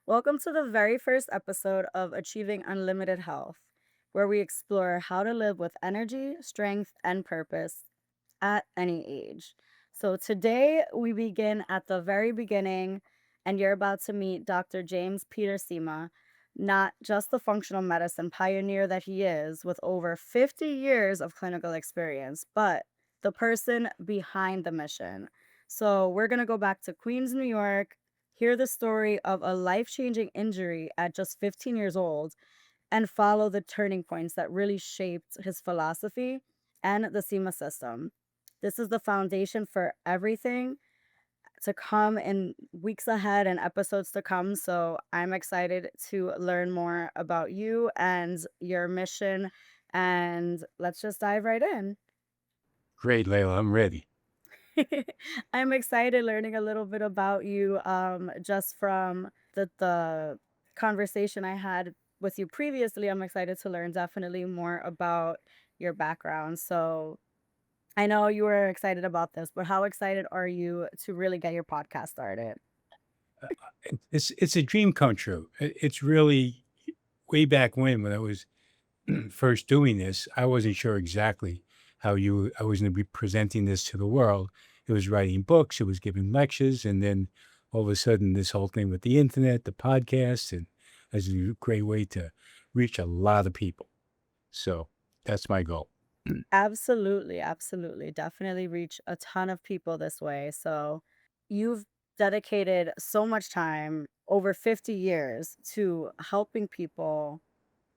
Welcome to the very first episode of Achieving Unlimited Health, where we explore how to live with energy, strength, and purpose at any age. So, today we begin at the very beginning, and you're about to meet Dr. James Peter Cima, not just the functional medicine pioneer that he is with over 50 years of clinical experience, but the person behind the mission. So, we're going to go back to Queens, New York, hear the story of a life changing injury at just 15 years old, and follow the turning points that really shaped his philosophy and the SEMA system. This is the foundation for everything to come in weeks ahead and episodes to come. So I'm excited to learn more about you and your mission. And let's just dive right in. Great, Layla. I'm ready. I'm excited learning a little bit about you just from the conversation I had with you previously. I'm excited to learn definitely more about your background. So I know you were excited about this, but how excited are you to really get your podcast started? It's a dream come true. It's really way back when I was first doing this, I wasn't sure exactly how I was going to be presenting this to the world. It was writing books, it was giving lectures, and then all of a sudden, this whole thing with the internet, the podcast, and as a great way to reach a lot of people. So that's my goal. Absolutely, absolutely. Definitely reach a ton of people this way. So you've dedicated so much time, over 50 years, to helping people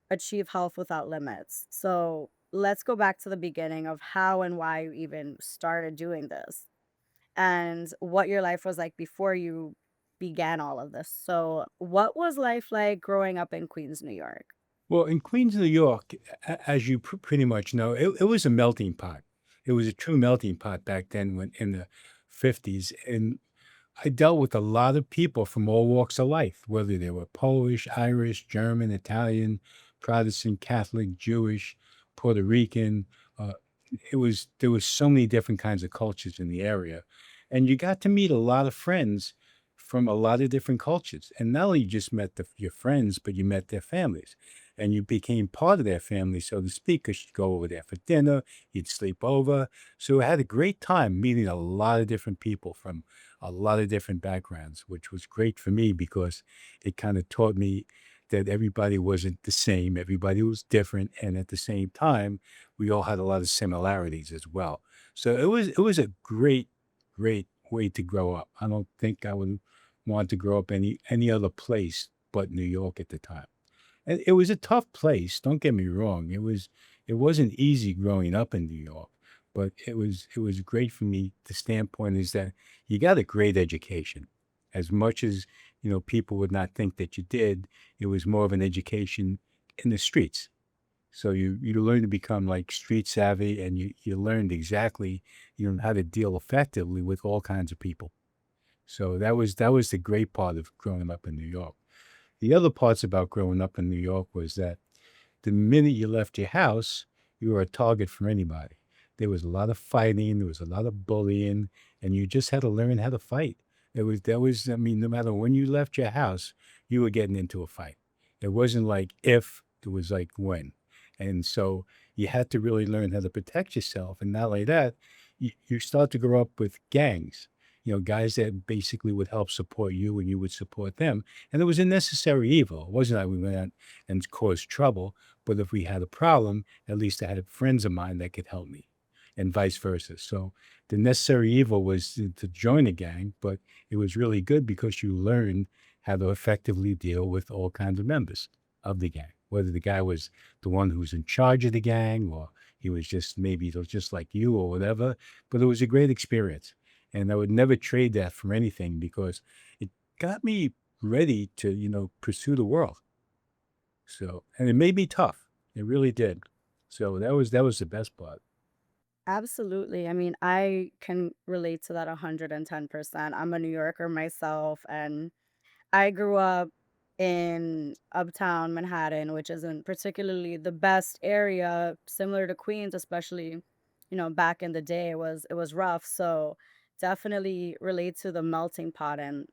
achieve health without limits. So let's go back to the beginning of how and why you even started doing this and what your life was like before you began all of this. So, what was life like growing up in Queens, New York? Well, in Queens, New York, as you pretty much know, it was a melting pot. It was a true melting pot back then when in the 50s. And I dealt with a lot of people from all walks of life, whether they were Polish, Irish, German, Italian, Protestant, Catholic, Jewish, Puerto Rican. Uh, there was so many different kinds of cultures in the area, and you got to meet a lot of friends from a lot of different cultures. And not only you just met your friends, but you met their families, and you became part of their family, so to speak, because you'd go over there for dinner, you'd sleep over. So I had a great time meeting a lot of different people from a lot of different backgrounds, which was great for me because it kind of taught me that everybody wasn't the same, everybody was different, and at the same time, we all had a lot of similarities as well. So it was a great way to grow up. I don't think I would want to grow up any other place but New York at the time. And it was a tough place, don't get me wrong. It wasn't easy growing up in New York, but it was great for me. The standpoint is that you got a great education. As much as, people would not think that you did, it was more of an education in the streets. So you learn to become like street savvy, and you learned exactly, how to deal effectively with all kinds of people. So that was the great part of growing up in New York. The other parts about growing up in New York was that the minute you left your house, you were a target for anybody. There was a lot of fighting, there was a lot of bullying, and you just had to learn how to fight. I mean, no matter when you left your house, you were getting into a fight. It wasn't like if, it was like when. And so you had to really learn how to protect yourself. And not only that, you start to grow up with gangs, guys that basically would help support you and you would support them. And it was a necessary evil. It wasn't like we went out and caused trouble, but if we had a problem, at least I had friends of mine that could help me, and vice versa. So the necessary evil was to join a gang, but it was really good because you learned how to effectively deal with all kinds of members of the gang, whether the guy was the one who was in charge of the gang or he was just maybe just like you or whatever. But it was a great experience. And I would never trade that for anything because it got me ready to, pursue the world. So, and it made me tough. It really did. So that was the best part. Absolutely. I mean, I can relate to that 110%. I'm a New Yorker myself, and I grew up in Uptown Manhattan, which isn't particularly the best area, similar to Queens, especially, back in the day it was rough. So definitely relate to the melting pot. And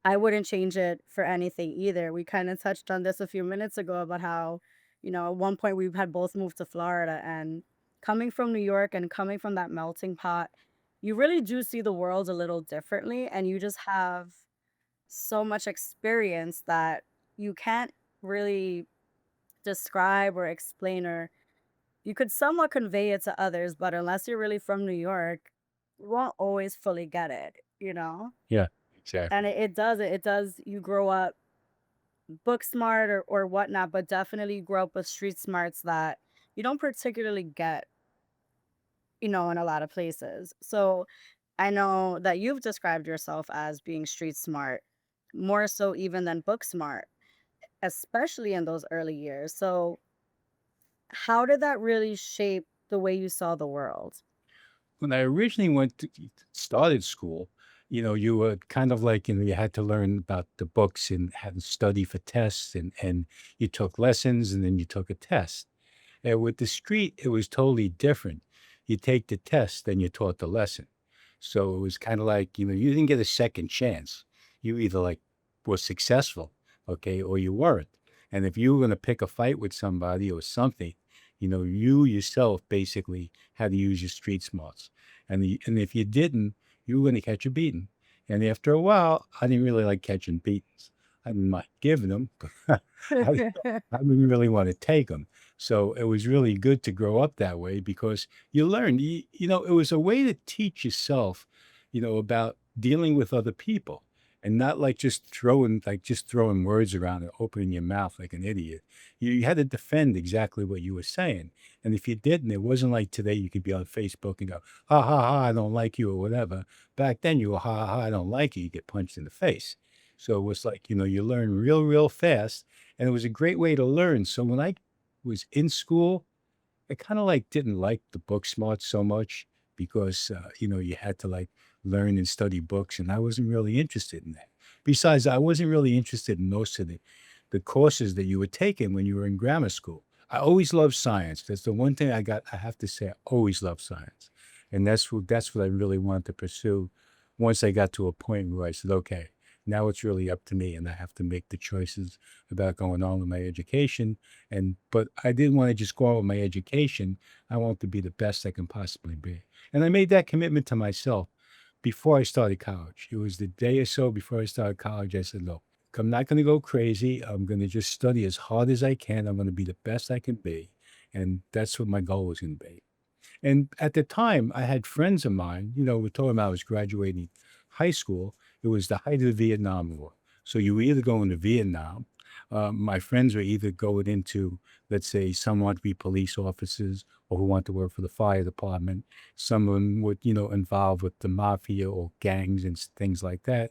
I wouldn't change it for anything either. We kind of touched on this a few minutes ago about how, at one point we had both moved to Florida, and coming from New York and coming from that melting pot, you really do see the world a little differently, and you just have so much experience that you can't really describe or explain, or you could somewhat convey it to others, but unless you're really from New York, you won't always fully get it. Yeah, And exactly. it does, you grow up book smart or whatnot, but definitely you grow up with street smarts that you don't particularly get, in a lot of places. So I know that you've described yourself as being street smart, more so even than book smart, especially in those early years. So how did that really shape the way you saw the world? When I originally went to started school, you were kind of like, you had to learn about the books and had to study for tests and you took lessons and then you took a test. And with the street, it was totally different. You take the test, then you taught the lesson. So it was kind of like, you didn't get a second chance. You either like were successful, okay, or you weren't. And if you were going to pick a fight with somebody or something, you yourself basically had to use your street smarts. And if you didn't, you were going to catch a beating. And after a while, I didn't really like catching beatings. I didn't mind giving them, but I, I didn't really want to take them. So it was really good to grow up that way because you learned, it was a way to teach yourself, about dealing with other people and not like just throwing words around and opening your mouth like an idiot. You had to defend exactly what you were saying. And if you didn't, it wasn't like today you could be on Facebook and go, ha ha ha, I don't like you or whatever. Back then you were ha ha ha, I don't like you, you get punched in the face. So it was like, you learn real, real fast. And it was a great way to learn. So when I was in school, I kinda, like, didn't like the book smart so much because, you had to, like, learn and study books, and I wasn't really interested in that. Besides, I wasn't really interested in most of the courses that you were taking when you were in grammar school. I always loved science. That's the one thing I have to say, I always loved science, and that's what I really wanted to pursue once I got to a point where I said, "Okay, now it's really up to me, and I have to make the choices about going on with my education." But I didn't wanna just go on with my education. I want to be the best I can possibly be. And I made that commitment to myself before I started college. It was the day or so before I started college, I said, "Look, I'm not gonna go crazy. I'm gonna just study as hard as I can. I'm gonna be the best I can be." And that's what my goal was gonna be. And at the time, I had friends of mine, we're talking about I was graduating high school. It was the height of the Vietnam War. So you were either going to Vietnam. My friends were either going into, let's say, some want to be police officers or who want to work for the fire department. Some of them would, involved with the mafia or gangs and things like that.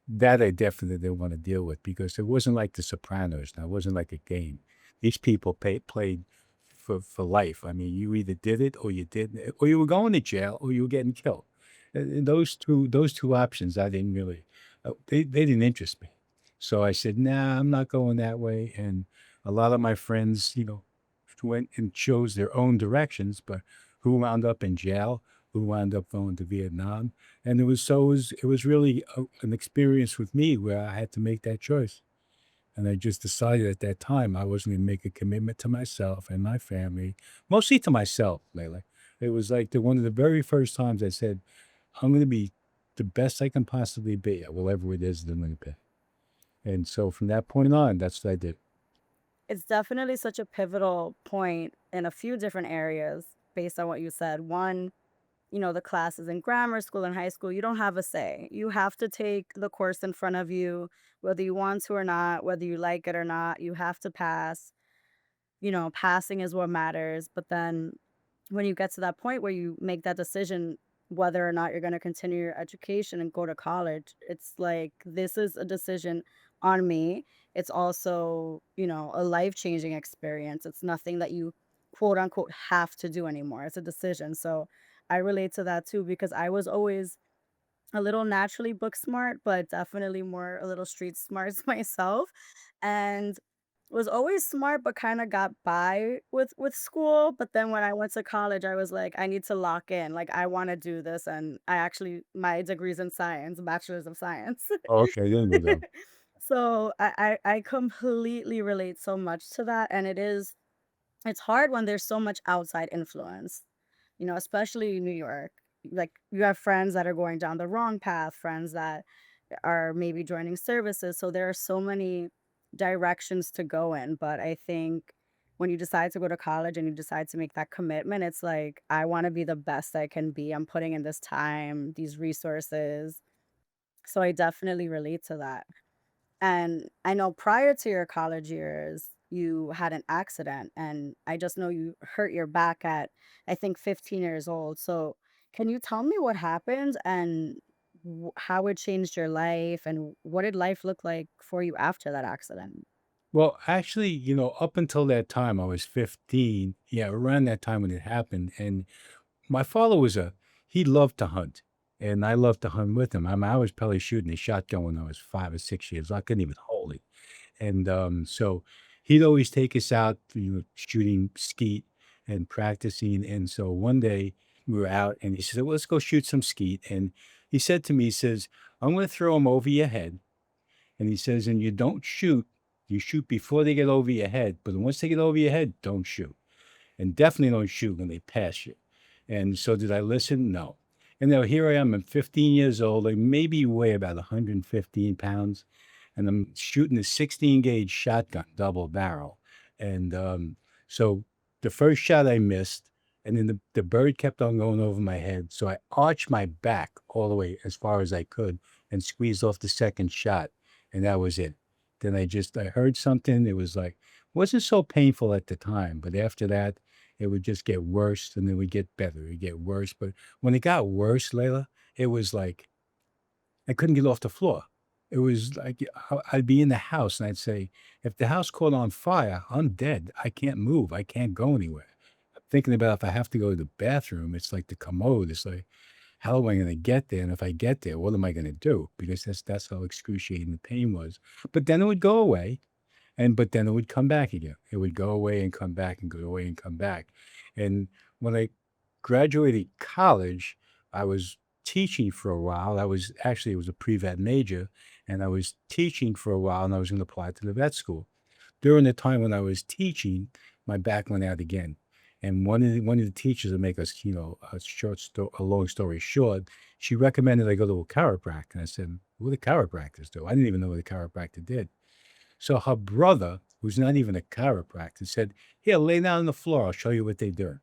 That I definitely didn't want to deal with because it wasn't like The Sopranos. Now, it wasn't like a game. These people played for life. I mean, you either did it or you didn't, or you were going to jail or you were getting killed. And those two options, I didn't really, they didn't interest me. So I said, nah, I'm not going that way. And a lot of my friends, went and chose their own directions, but who wound up in jail, who wound up going to Vietnam. And it was really an experience with me where I had to make that choice. And I just decided at that time I was gonna make a commitment to myself and my family, mostly to myself, Layla. It was like one of the very first times I said, "I'm gonna be the best I can possibly be at whatever it is that I'm gonna be." And so from that point on, that's what I did. It's definitely such a pivotal point in a few different areas based on what you said. One, the classes in grammar school and high school, you don't have a say. You have to take the course in front of you, whether you want to or not, whether you like it or not, you have to pass. Passing is what matters. But then when you get to that point where you make that decision, whether or not you're going to continue your education and go to college, it's like, this is a decision on me. It's also, a life changing experience. It's nothing that you quote unquote have to do anymore. It's a decision. So I relate to that too, because I was always a little naturally book smart, but definitely more a little street smart myself. And Was always smart, but kinda got by with school, but then when I went to college, I was like, "I need to lock in, like, I wanna do this," and I actually my degree's in science, bachelor's of science. Oh, okay, I didn't know that. So, I completely relate so much to that, and it's hard when there's so much outside influence, especially in New York. Like, you have friends that are going down the wrong path, friends that are maybe joining services. So there are so many directions to go in. But I think when you decide to go to college and you decide to make that commitment, it's like, I want to be the best I can be. I'm putting in this time, these resources. So I definitely relate to that. And I know prior to your college years, you had an accident, and I just know you hurt your back at, I think, 15 years old. So, can you tell me what happened and how it changed your life, and what did life look like for you after that accident? Well, actually, up until that time, I was 15. Yeah, around that time when it happened. And my father he loved to hunt. And I loved to hunt with him. I was probably shooting a shotgun when I was 5 or 6 years. I couldn't even hold it. And so he'd always take us out, shooting skeet and practicing. And so one day we were out and he said, well, let's go shoot some skeet. And he said to me, he says, I'm going to throw them over your head. And he says, and you don't shoot. You shoot before they get over your head. But once they get over your head, don't shoot. And definitely don't shoot when they pass you. And so did I listen? No. And now here I am. I'm 15 years old. I maybe weigh about 115 pounds. And I'm shooting a 16 gauge shotgun, double barrel. And so the first shot I missed. And then the bird kept on going over my head. So I arched my back all the way as far as I could and squeezed off the second shot. And that was it. Then I heard something. It was like, wasn't so painful at the time. But after that, it would just get worse and then it would get better. It would get worse. But when it got worse, Layla, it was like I couldn't get off the floor. It was like I'd be in the house and I'd say, if the house caught on fire, I'm dead. I can't move. I can't go anywhere. I'm thinking about if I have to go to the bathroom, it's like the commode. It's like, how am I going to get there? And if I get there, what am I going to do? Because that's how excruciating the pain was. But then it would go away. But then it would come back again. It would go away and come back and go away and come back. And when I graduated college, I was teaching for a while. It was a pre-vet major, and I was teaching for a while, and I was going to apply to the vet school. During the time when I was teaching, my back went out again. And one of the teachers to make us, a long story short, she recommended I go to a chiropractor. And I said, what do chiropractors do? I didn't even know what a chiropractor did. So her brother, who's not even a chiropractor, said, here, lay down on the floor. I'll show you what they do.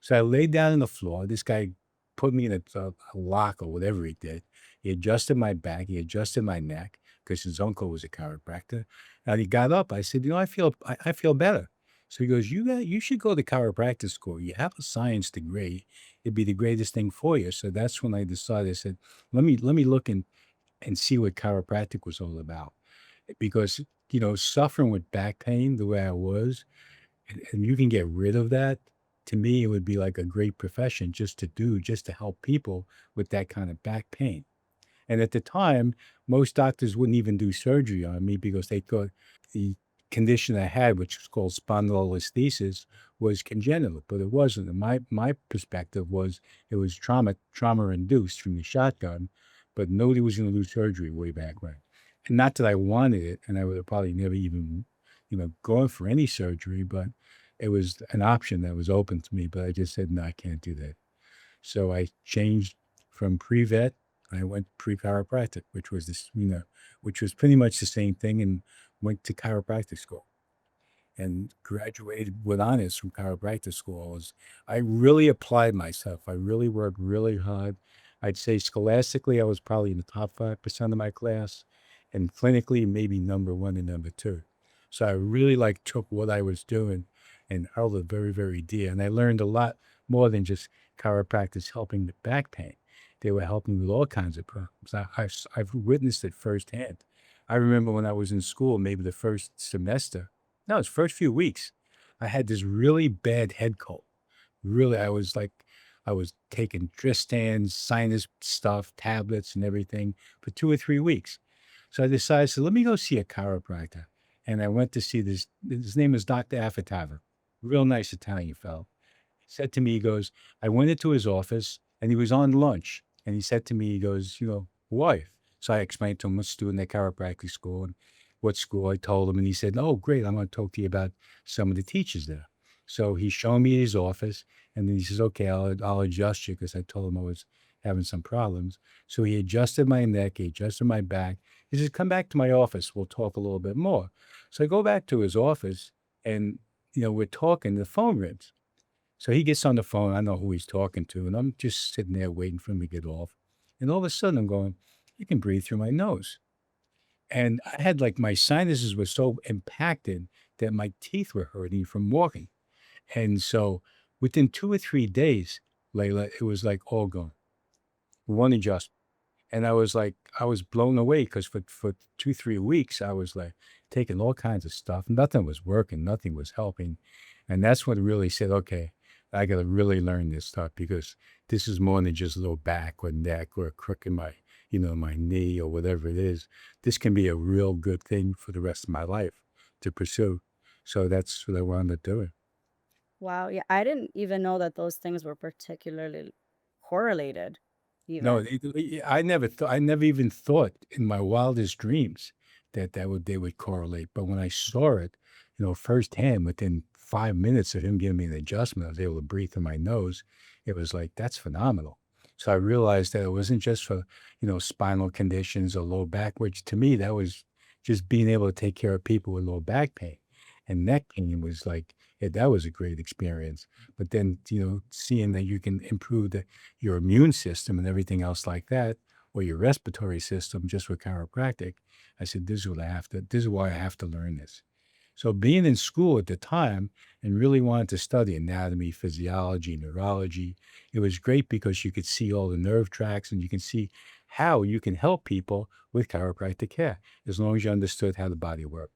So I laid down on the floor. This guy put me in a lock or whatever he did. He adjusted my back. He adjusted my neck because his uncle was a chiropractor. And he got up. I said, I feel better. So he goes, you should go to chiropractic school. You have a science degree. It'd be the greatest thing for you. So that's when I decided, I said, let me look and see what chiropractic was all about because suffering with back pain the way I was, and you can get rid of that. To me, it would be like a great profession just to help people with that kind of back pain. And at the time, most doctors wouldn't even do surgery on me because they thought the condition I had, which was called spondylolisthesis, was congenital, but it wasn't. And my perspective was it was trauma induced from the shotgun, but nobody was going to do surgery way back when. And not that I wanted it, and I would have probably never even, gone for any surgery, but it was an option that was open to me. But I just said, no, I can't do that. So I changed from pre-vet. I went pre-chiropractic, which was pretty much the same thing, and went to chiropractic school and graduated with honors from chiropractic school. I really applied myself. I really worked really hard. I'd say scholastically, I was probably in the top 5% of my class, and clinically, maybe number one and number two. So I really took what I was doing and held it very, very dear. And I learned a lot more than just chiropractors helping with back pain. They were helping with all kinds of problems. I've witnessed it firsthand. I remember when I was in school, maybe the first semester, no, it's first few weeks. I had this really bad head cold. Really, I was taking Tristan, sinus stuff, tablets and everything for 2 or 3 weeks. So I decided, so let me go see a chiropractor. and I went to see this. His name is Dr. Affetava, real nice Italian fellow. He said to me, he goes, I went into his office and he was on lunch. And he said to me, he goes, wife. So I explained to him what student at chiropractic school and what school I told him. And he said, oh, great. I'm going to talk to you about some of the teachers there. So he showed me his office and then he says, okay, I'll adjust you because I told him I was having some problems. So he adjusted my neck, he adjusted my back. He says, come back to my office. We'll talk a little bit more. So I go back to his office and, we're talking, the phone rings. So he gets on the phone. I know who he's talking to, and I'm just sitting there waiting for him to get off. And all of a sudden, I'm going, "You can breathe through my nose." And I had like my sinuses were so impacted that my teeth were hurting from walking. And so within 2 or 3 days, Layla, it was like all gone. One adjustment. And I was like, I was blown away because for 2, 3 weeks, I was like taking all kinds of stuff. Nothing was working, nothing was helping. And that's what really said, okay, I got to really learn this stuff because this is more than just low back or neck or a crook in my, my knee or whatever it is. This can be a real good thing for the rest of my life to pursue. So that's what I wanted to do. Wow, yeah, I didn't even know that those things were particularly correlated No, even. I never even thought in my wildest dreams that they would correlate. But when I saw it, firsthand, within 5 minutes of him giving me an adjustment, I was able to breathe through my nose. It was like, that's phenomenal. So I realized that it wasn't just for, spinal conditions or low back, which to me, that was just being able to take care of people with low back pain. And neck pain was like, yeah, that was a great experience. But then, seeing that you can improve your immune system and everything else like that, or your respiratory system just with chiropractic, I said, this is why I have to learn this. So being in school at the time and really wanted to study anatomy, physiology, neurology, it was great because you could see all the nerve tracks and you can see how you can help people with chiropractic care as long as you understood how the body worked.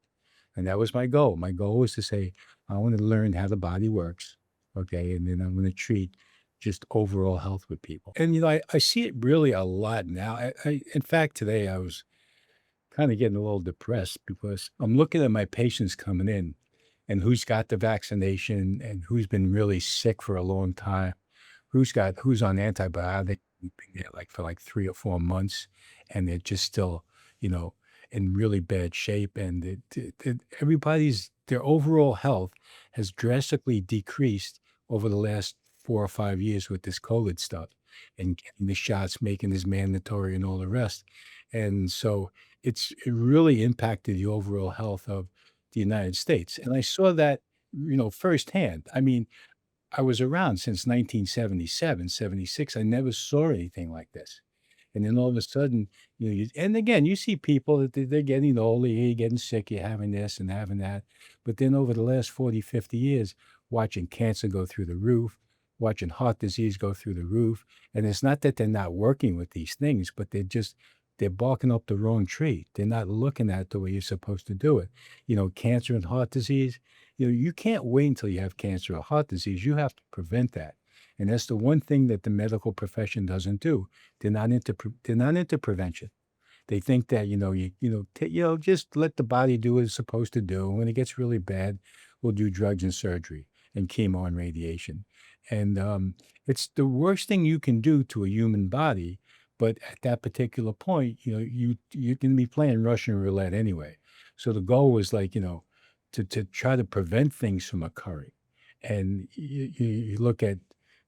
And that was my goal. My goal was to say, I want to learn how the body works. Okay. And then I'm going to treat just overall health with people. And, I see it really a lot now. In fact, today I was kind of getting a little depressed because I'm looking at my patients coming in and who's got the vaccination and who's been really sick for a long time, who's on antibiotic, been there like for like 3 or 4 months, and they're just still, you know, in really bad shape, and everybody's their overall health has drastically decreased over the last 4 or 5 years with this COVID stuff and getting the shots, making this mandatory, and all the rest, and so it really impacted the overall health of the United States, and I saw that, firsthand. I mean, I was around since 1977, 76. I never saw anything like this. And then all of a sudden, and again, you see people that they're getting older, you're getting sick, you're having this and having that. But then over the last 40, 50 years, watching cancer go through the roof, watching heart disease go through the roof. And it's not that they're not working with these things, but they're barking up the wrong tree. They're not looking at it the way you're supposed to do it. Cancer and heart disease, you can't wait until you have cancer or heart disease. You have to prevent that. And that's the one thing that the medical profession doesn't do. They're not into prevention. They think that, just let the body do what it's supposed to do. When it gets really bad, we'll do drugs and surgery and chemo and radiation. And it's the worst thing you can do to a human body. But at that particular point, you can be playing Russian roulette anyway. So the goal was like, to try to prevent things from occurring. And you look at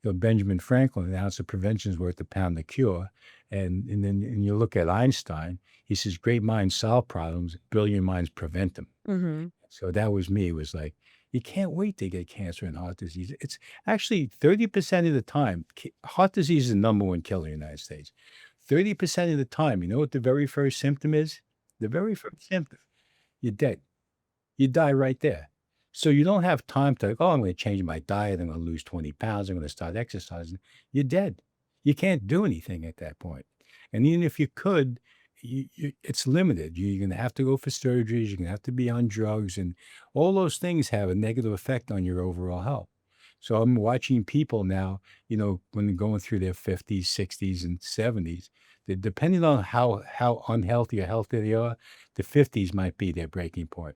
Benjamin Franklin, an ounce of prevention is worth a pound of cure. And then you look at Einstein, he says, great minds solve problems, brilliant minds prevent them. Mhm. So that was me. It was like, you can't wait to get cancer and heart disease. It's actually 30% of the time, heart disease is the number one killer in the United States. 30% of the time, you know what the very first symptom is? The very first symptom, you're dead. You die right there. So you don't have time to, oh, I'm going to change my diet. I'm going to lose 20 pounds. I'm going to start exercising. You're dead. You can't do anything at that point. And even if you could, it's limited. You're going to have to go for surgeries. You're going to have to be on drugs. And all those things have a negative effect on your overall health. So I'm watching people now, when they're going through their 50s, 60s, and 70s, depending on how unhealthy or healthy they are, the 50s might be their breaking point.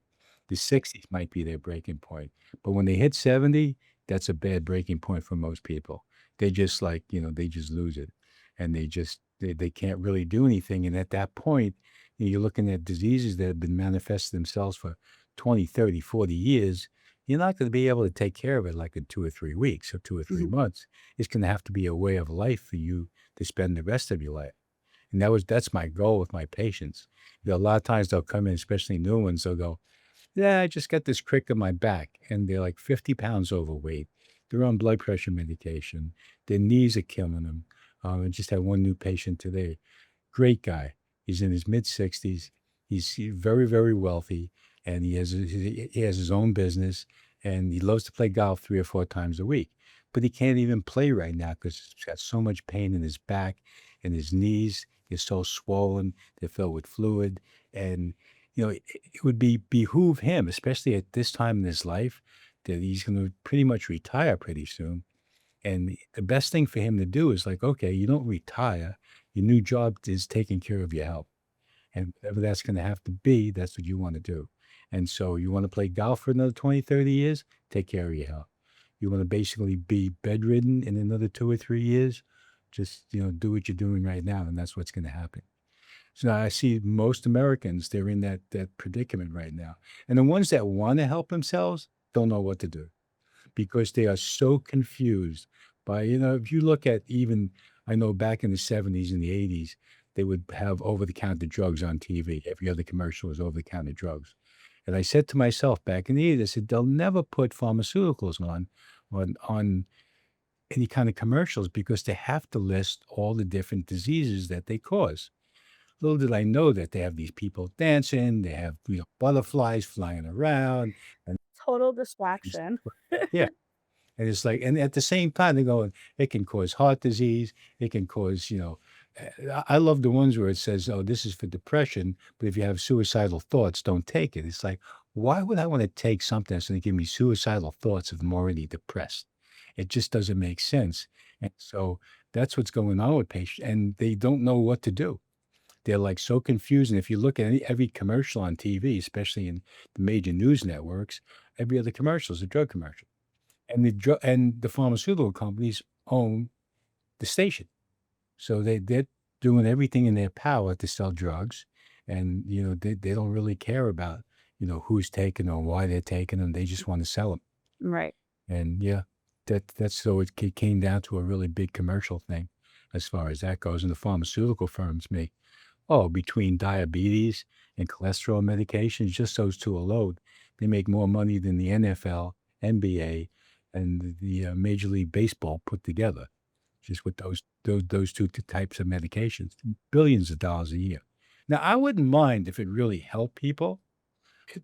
The 60s might be their breaking point. But when they hit 70, that's a bad breaking point for most people. They just like, they just lose it. And they can't really do anything. And at that point, you're looking at diseases that have been manifesting themselves for 20, 30, 40 years. You're not going to be able to take care of it like in 2 or 3 weeks or 2 or 3 months. It's going to have to be a way of life for you to spend the rest of your life. And that's my goal with my patients. A lot of times they'll come in, especially new ones, they'll go, yeah, I just got this crick in my back. And they're like 50 pounds overweight. They're on blood pressure medication. Their knees are killing them. I just had one new patient today. Great guy. He's in his mid-60s. He's very, very wealthy, and he has his own business, and he loves to play golf 3 or 4 times a week. But he can't even play right now because he's got so much pain in his back and his knees. They're so swollen. They're filled with fluid. And, it would behoove him, especially at this time in his life, that he's going to pretty much retire pretty soon. And the best thing for him to do is like, okay, you don't retire. Your new job is taking care of your health. And whatever that's going to have to be, that's what you want to do. And so you want to play golf for another 20, 30 years, take care of your health. You want to basically be bedridden in another 2 or 3 years, just, do what you're doing right now. And that's what's going to happen. So I see most Americans, they're in that predicament right now. And the ones that want to help themselves don't know what to do because they are so confused by, if you look at even, I know back in the 70s and the 80s, they would have over-the-counter drugs on TV. Every other commercial was over-the-counter drugs. And I said to myself back in the 80s, I said, they'll never put pharmaceuticals on any kind of commercials because they have to list all the different diseases that they cause. Little did I know that they have these people dancing, they have, butterflies flying around, and Total things. distraction. Yeah. And it's like, and at the same time, they're going, it can cause heart disease. It can cause, I love the ones where it says, oh, this is for depression, but if you have suicidal thoughts, don't take it. It's like, why would I want to take something that's going to give me suicidal thoughts if I'm already depressed? It just doesn't make sense. And so that's what's going on with patients, and they don't know what to do. They're like so confused. And if you look at every commercial on TV, especially in the major news networks, every other commercial is a drug commercial. And the pharmaceutical companies own the station. So they're doing everything in their power to sell drugs. And, they don't really care about, who's taking or why they're taking them. They just want to sell them. Right. And yeah, that's so it came down to a really big commercial thing as far as that goes. And the pharmaceutical firms make, between diabetes and cholesterol medications, just those two alone, they make more money than the NFL, NBA, and the Major League Baseball put together, just with those two types of medications, billions of dollars a year. Now, I wouldn't mind if it really helped people.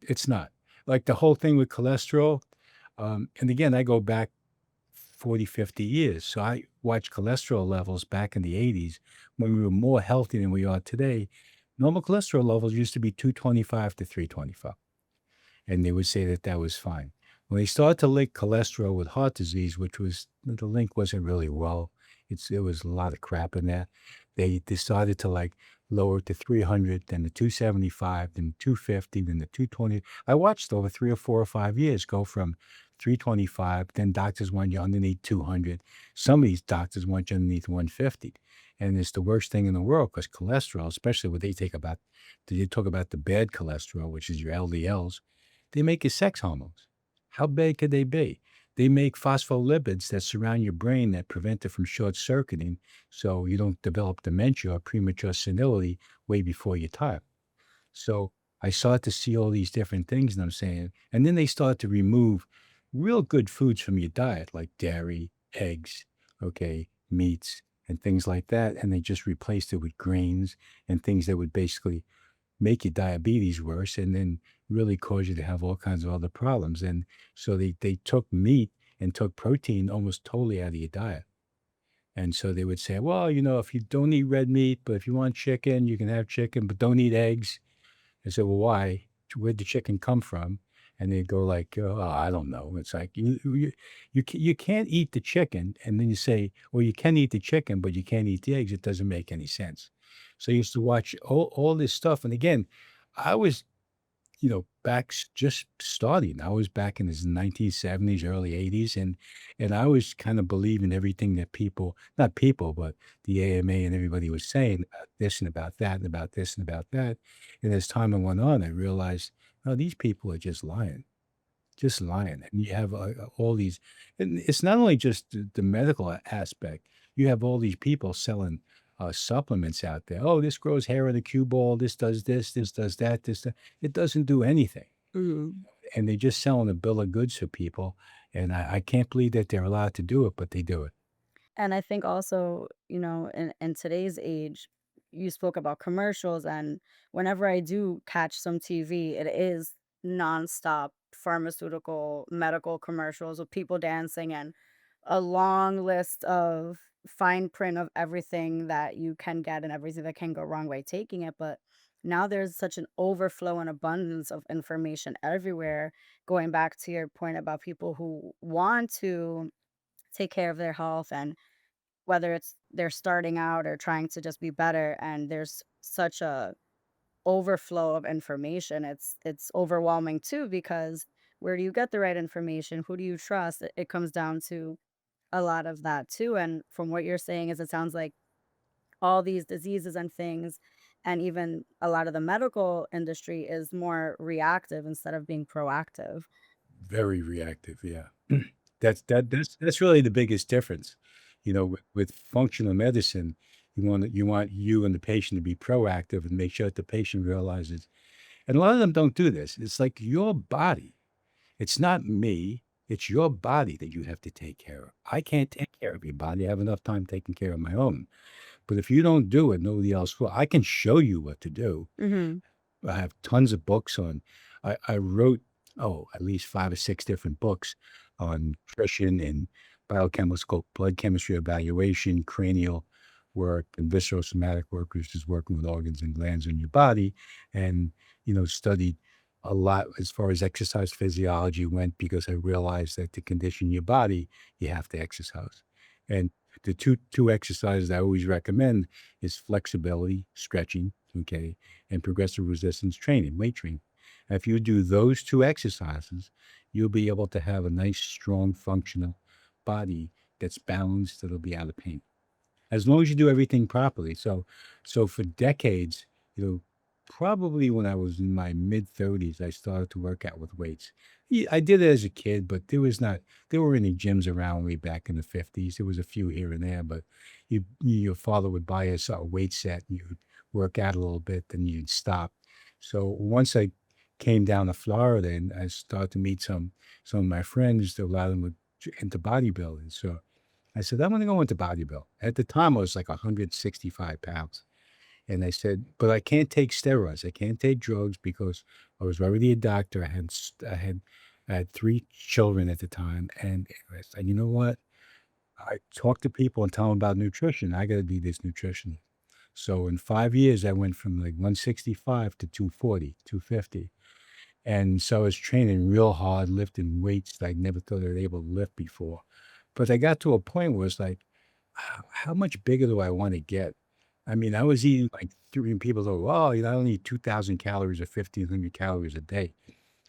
It's not. Like the whole thing with cholesterol, and again, I go back 40, 50 years. So I watched cholesterol levels back in the 80s when we were more healthy than we are today. Normal cholesterol levels used to be 225 to 325. And they would say that that was fine. When they started to link cholesterol with heart disease, which was the link wasn't really well, there was a lot of crap in there. They decided to like lower it to 300, then the 275, then 250, then the 220. I watched over 3 or 4 or 5 years go from 325, then doctors want you underneath 200. Some of these doctors want you underneath 150. And it's the worst thing in the world because cholesterol, especially when they talk about the bad cholesterol, which is your LDLs, they make your sex hormones. How bad could they be? They make phospholipids that surround your brain that prevent it from short circuiting so you don't develop dementia or premature senility way before you retire. So I started to see all these different things, and I'm saying, and then they start to remove real good foods from your diet, like dairy, eggs, okay, meats, and things like that. And they just replaced it with grains and things that would basically make your diabetes worse and then really cause you to have all kinds of other problems. And so they took meat and took protein almost totally out of your diet. And so they would say, well, if you don't eat red meat, but if you want chicken, you can have chicken, but don't eat eggs. I said, well, why? Where'd the chicken come from? And they'd go like, oh, I don't know. It's like, you can't eat the chicken. And then you say, well, you can eat the chicken, but you can't eat the eggs. It doesn't make any sense. So I used to watch all this stuff. And again, I was, just starting. I was back in the 1970s, early 80s, and I was kind of believing everything that people, not people, but the AMA and everybody was saying about this and about that and about this and about that. And as time went on, I realized, oh, these people are just lying. And you have all these, and it's not only just the medical aspect. You have all these people selling supplements out there. Oh, this grows hair in a cue ball. This does that. That. It doesn't do anything, Mhm. and they're just selling a bill of goods for people. And I can't believe that they're allowed to do it, but they do it. And I think also, in today's age, you spoke about commercials, and whenever I do catch some TV, it is nonstop pharmaceutical medical commercials with people dancing and a long list of fine print of everything that you can get and everything that can go wrong by taking it. But now there's such an overflow and abundance of information everywhere. Going back to your point about people who want to take care of their health, and whether it's they're starting out or trying to just be better, and there's such a overflow of information, it's overwhelming too, because where do you get the right information? Who do you trust? It comes down to a lot of that too. And from what you're saying is, it sounds like all these diseases and things, and even a lot of the medical industry is more reactive instead of being proactive. Very reactive, yeah. That's really the biggest difference. With functional medicine, you want you and the patient to be proactive and make sure that the patient realizes, and a lot of them don't do this. It's like your body. It's not me. It's your body that you have to take care of. I can't take care of your body. I have enough time taking care of my own. But if you don't do it, nobody else will. I can show you what to do. Hmm. I have tons of books on. I wrote, at least 5 or 6 different books on nutrition and biochemical blood chemistry evaluation, cranial work, and visceral somatic work, which is working with organs and glands in your body, and, studied a lot as far as exercise physiology went because I realized that to condition your body, you have to exercise. And the two exercises I always recommend is flexibility, stretching, okay, and progressive resistance training, weight training. If you do those 2 exercises, you'll be able to have a nice, strong, functional body that's balanced, that'll be out of pain as long as you do everything properly. So for decades, you know, probably when I was in my mid-30s, I started to work out with weights. I did it as a kid, but there were any gyms around me back in the 50s. There was a few here and there, but your father would buy us a weight set, and you'd work out a little bit, then you'd stop. So once I came down to Florida and I started to meet some of my friends, a lot of them were into bodybuilding. So I said, "I'm gonna go into bodybuilding." At the time, I was like 165 pounds. And I said, "But I can't take steroids. I can't take drugs because I was already a doctor. I had 3 children at the time." And I said, "You know what? I talk to people and tell them about nutrition. I gotta be this nutritionist." So in 5 years, I went from like 165 to 240, 250. And so I was training real hard, lifting weights that I never thought I'd able to lift before. But I got to a point where it's like, how much bigger do I want to get? I mean, I was eating like three people go, oh, I only eat 2,000 calories or 1,500 calories a day.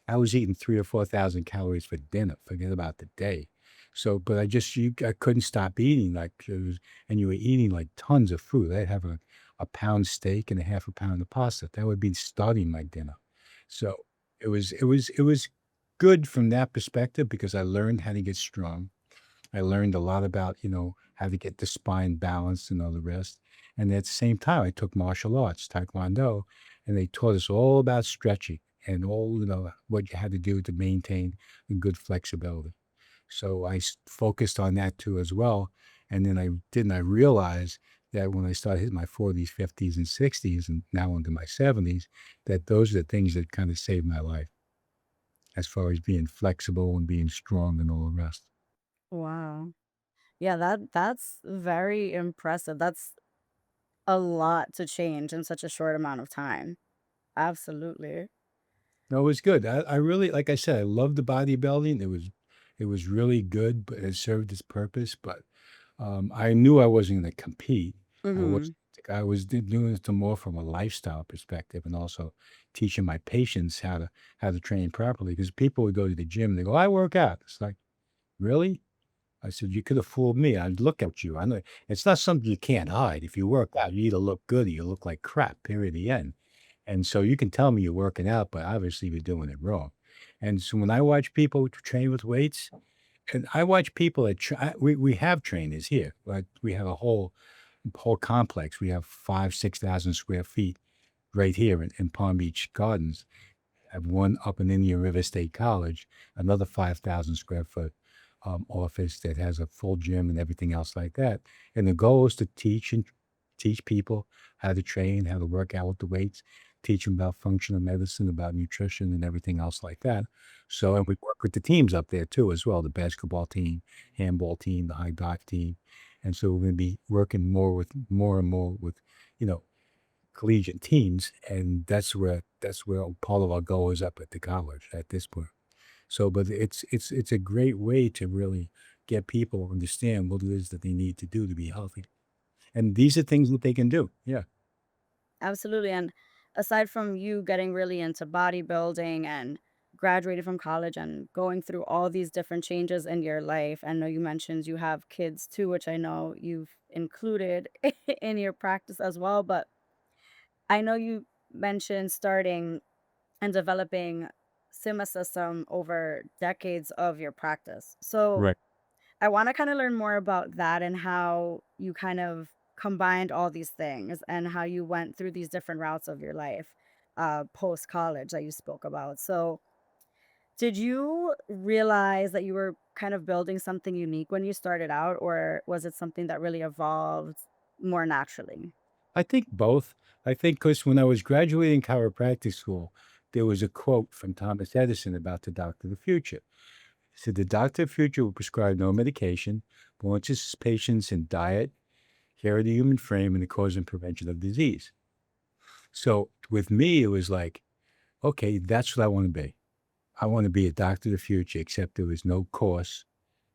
I was eating 3 or 4,000 calories for dinner. Forget about the day. So, but I couldn't stop eating and you were eating like tons of food. I'd have a pound steak and a half a pound of pasta. That would be starting my dinner. So it was good from that perspective because I learned how to get strong. I learned a lot about, how to get the spine balanced and all the rest. And at the same time, I took martial arts, Taekwondo, and they taught us all about stretching and all, what you had to do to maintain a good flexibility. So focused on that too as well. And then I realize that when I started hitting my 40s, 50s, and 60s, and now into my 70s, that those are the things that kind of saved my life as far as being flexible and being strong and all the rest. Wow. Yeah, that's very impressive. That's a lot to change in such a short amount of time. Absolutely. No, it was good. I really, like I said, I loved the bodybuilding. It was really good, but it served its purpose. But I knew I wasn't going to compete. I wasn't Mhm. to I was doing it more from a lifestyle perspective and also teaching my patients how to train properly. Because people would go to the gym and they go, "I work out." It's like, really? I said, "You could have fooled me. I look at you. I know it's not something you can't hide. If you work out, you either look good or you look like crap, period, the end. And so you can tell me you're working out, but obviously you're doing it wrong." And so when I watch people train with weights, and I watch people that we have trainers here. Like we have a whole complex. We have 6,000 square feet right here in Palm Beach Gardens. Have one up in Indian River State College, another 5,000 square foot office that has a full gym and everything else like that. And the goal is to teach people how to train, how to work out with the weights, teach them about functional medicine, about nutrition, and everything else like that. So, and we work with the teams up there too, as well, the basketball team, handball team, the high dive team. And so we're going to be working more and more with, you know, collegiate teams, and that's where part of our goal is up at the college at this point. So, but it's a great way to really get people to understand what it is that they need to do to be healthy, and these are things that they can do. Yeah, Absolutely. And aside from you getting really into bodybuilding and graduating from college and going through all these different changes in your life, I know you mentioned you have kids too, which I know you've included in your practice as well. But I know you mentioned starting and developing Cima system over decades of your practice. So right. I want to kind of learn more about that and how you kind of combined all these things and how you went through these different routes of your life post college that you spoke about. So, did you realize that you were kind of building something unique when you started out, or was it something that really evolved more naturally? I think both. I think because when I was graduating chiropractic school, there was a quote from Thomas Edison about the doctor of the future. He said, "The doctor of the future will prescribe no medication, but wants his patients in diet, care of the human frame, and the cause and prevention of disease." So with me, it was like, okay, that's what I want to be. I want to be a doctor of the future, except there was no course.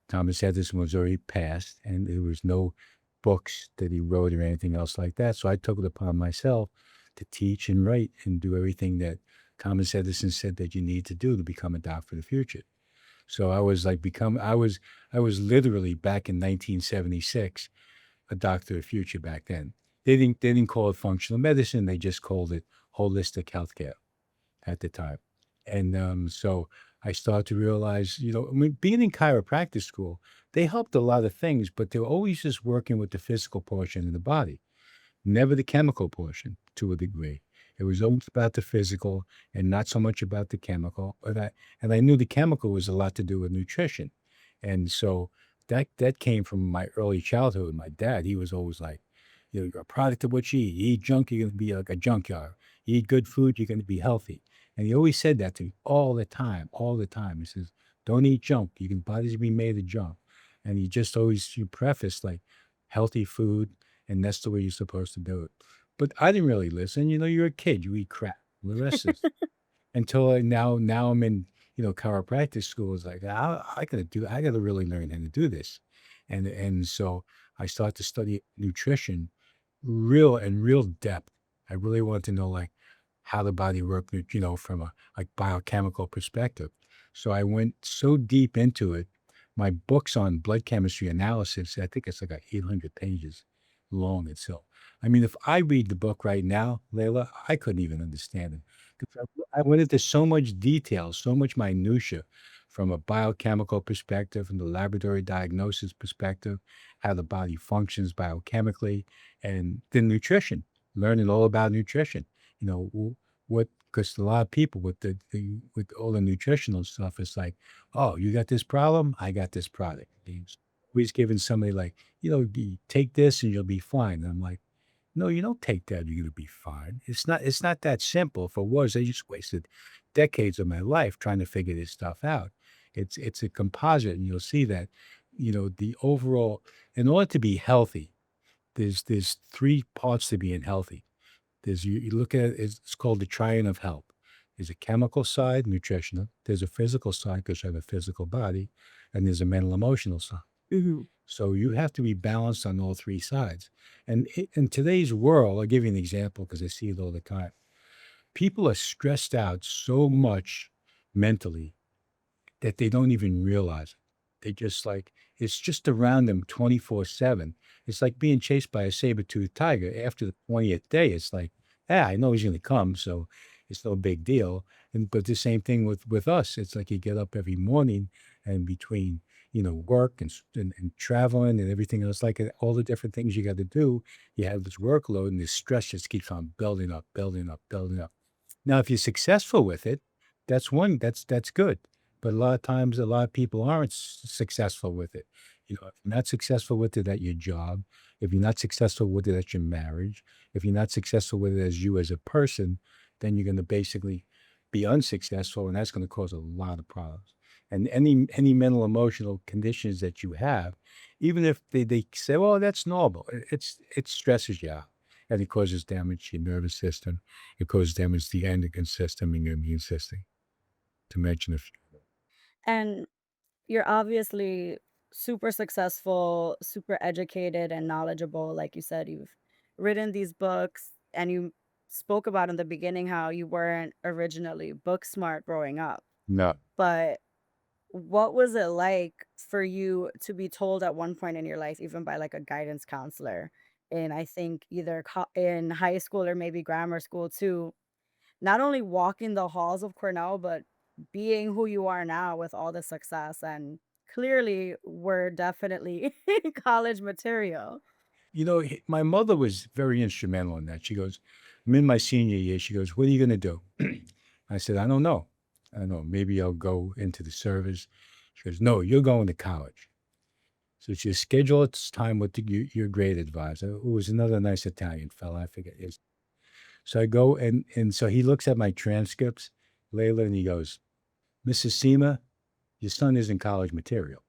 Thomas Edison was already passed, and there was no books that he wrote or anything else like that. So I took it upon myself to teach and write and do everything that Thomas Edison said that you need to do to become a doctor of the future. So I was like I was literally back in 1976 a doctor of the future back then. They didn't call it functional medicine. They just called it holistic healthcare at the time. And so I started to realize, I mean, being in chiropractic school, they helped a lot of things, but they were always just working with the physical portion of the body, never the chemical portion to a degree. It was almost about the physical and not so much about the chemical. And I knew the chemical was a lot to do with nutrition. And so that came from my early childhood. My dad, he was always like, you're a product of what you eat. You eat junk, you're gonna be like a junkyard. You eat good food, you're gonna be healthy. And he always said that to me all the time, all the time. He says, "Don't eat junk. You can bodies be made of junk." And he just always you preface like healthy food, and that's the way you're supposed to do it. But I didn't really listen. You're a kid, you eat crap. The rest is until now I'm in, chiropractic school. It's like, I gotta really learn how to do this. And so I start to study nutrition real depth. I really want to know like how the body works, from a like biochemical perspective. So I went so deep into it. My book's on blood chemistry analysis. I think it's like 800 pages long itself. I mean, if I read the book right now, Layla, I couldn't even understand it. 'Cause I went into so much detail, so much minutia from a biochemical perspective, from the laboratory diagnosis perspective, how the body functions biochemically, and the nutrition, learning all about nutrition. You know, what because a lot of people with with all the nutritional stuff, it's like, oh, you got this problem, I got this product. He's always giving somebody like, you take this and you'll be fine. And I'm like, no, you don't take that, you're gonna be fine. It's not that simple. If it was, I just wasted decades of my life trying to figure this stuff out. It's a composite, and you'll see that, the overall in order to be healthy, there's three parts to being healthy. You look at it, it's called the Triune of health. There's a chemical side, nutritional. There's a physical side because you have a physical body, and there's a mental emotional side. Mhm. So you have to be balanced on all three sides. And in today's world, I'll give you an example because I see it all the time. People are stressed out so much mentally that they don't even realize it. They just like it's just around them 24/7. It's like being chased by a saber-toothed tiger. After the 20th day, it's like, "Ah, I know he's gonna come, so it's no big deal." And but the same thing with us. It's like you get up every morning and between, work and traveling and everything else, like all the different things you got to do, you have this workload and this stress just keeps on building up, building up, building up. Now, if you're successful with it, that's good. But a lot of times, a lot of people aren't successful with it. If you're not successful with it at your job, if you're not successful with it at your marriage, if you're not successful with it as you as a person, then you're going to basically be unsuccessful, and that's going to cause a lot of problems. And any mental emotional conditions that you have, even if they say, well, that's normal, it stresses you out and it causes damage to your nervous system. It causes damage to the endocrine system and your immune system, to mention a few. And you're obviously super successful, super educated and knowledgeable. Like you said, you've written these books and you spoke about in the beginning how you weren't originally book smart growing up. No. But what was it like for you to be told at one point in your life, even by like a guidance counselor, in I think either in high school or maybe grammar school too, not only walking the halls of Cornell, but being who you are now with all the success and clearly we're definitely college material. My mother was very instrumental in that. She goes, I'm in my senior year. She goes, what are you going to do? I said, I don't know. I don't know. Maybe I'll go into the service. She goes, no, you're going to college. So she scheduled time with your grade advisor, who was another nice Italian fella. I forget his. So I go and so he looks at my transcripts, Layla, and he goes, Mrs. Cima, your son isn't college material.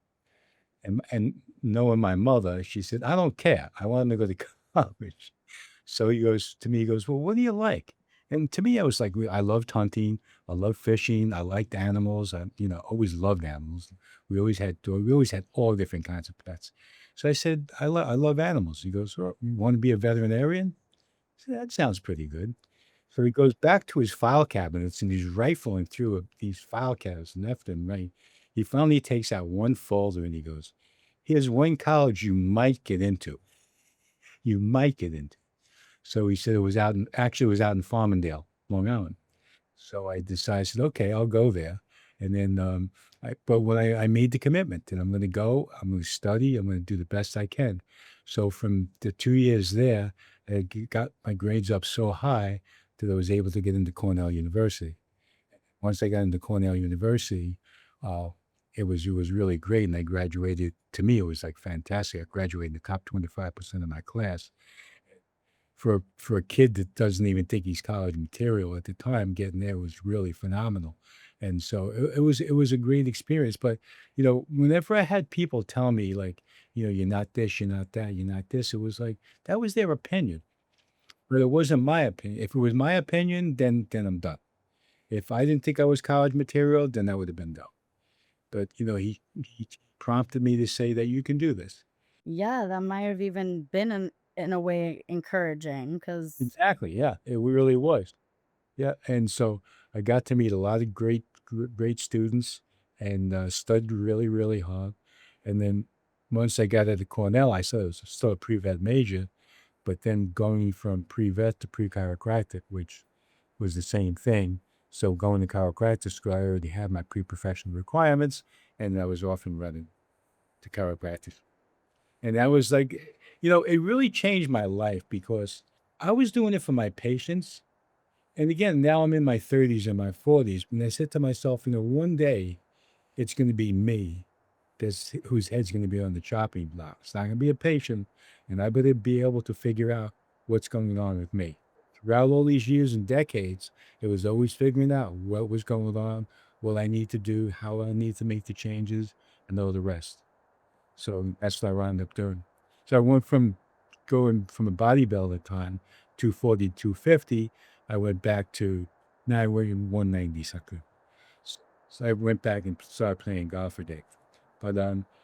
And knowing my mother, she said, I don't care. I want him to go to college. So he goes to me, he goes, well, what do you like? And to me, I was like, I loved hunting. I loved fishing. I liked animals. Always loved animals. We always had all different kinds of pets. So I said, I love animals. He goes, oh, you want to be a veterinarian? I said, that sounds pretty good. So he goes back to his file cabinets and he's rifling through these file cabinets left and right. He finally takes out one folder and he goes, here's one college you might get into. You might get into. So he said it was out in Farmingdale, Long Island. So I decided, I said, okay, I'll go there. And then, but when I made the commitment and I'm going to go, I'm going to study, I'm going to do the best I can. So from the 2 years there, got my grades up so high that I was able to get into Cornell University. Once I got into Cornell University, uh, it was really great. And I graduated, to me, it was like fantastic. I graduated in the top 25% of my class for a kid that doesn't even think he's college material at the time. Getting there was really phenomenal, and so it was a great experience. But whenever I had people tell me like, you're not this, you're not that, you're not this, it was like that was their opinion, but it wasn't my opinion. If it was my opinion, then I'm done. If I didn't think I was college material, then I would have been done. But he prompted me to say that you can do this. Yeah, that might have even been in a way encouraging because Exactly. Yeah, it really was. Yeah, and so I got to meet a lot of great students and studied really, really hard. And then once I got into Cornell, I said it was still a pre-vet major, but then going from pre-vet to pre-chiropractic, which was the same thing. So going to chiropractic school, I already had my pre-professional requirements, and I was off and running to chiropractic. And that was like, it really changed my life because I was doing it for my patients, and again, now I'm in my 30s and my 40s, and I said to myself, one day it's going to be me whose head's going to be on the chopping block. It's not going to be a patient, and I better be able to figure out what's going on with me. Throughout all these years and decades, it was always figuring out what was going on, what I need to do, how I need to make the changes, and all the rest. So that's what I wound up doing. So I went from going from a bodybuilder time, 240, 250. I went back to now I weigh 190 something. So I went back and started playing golf for day. But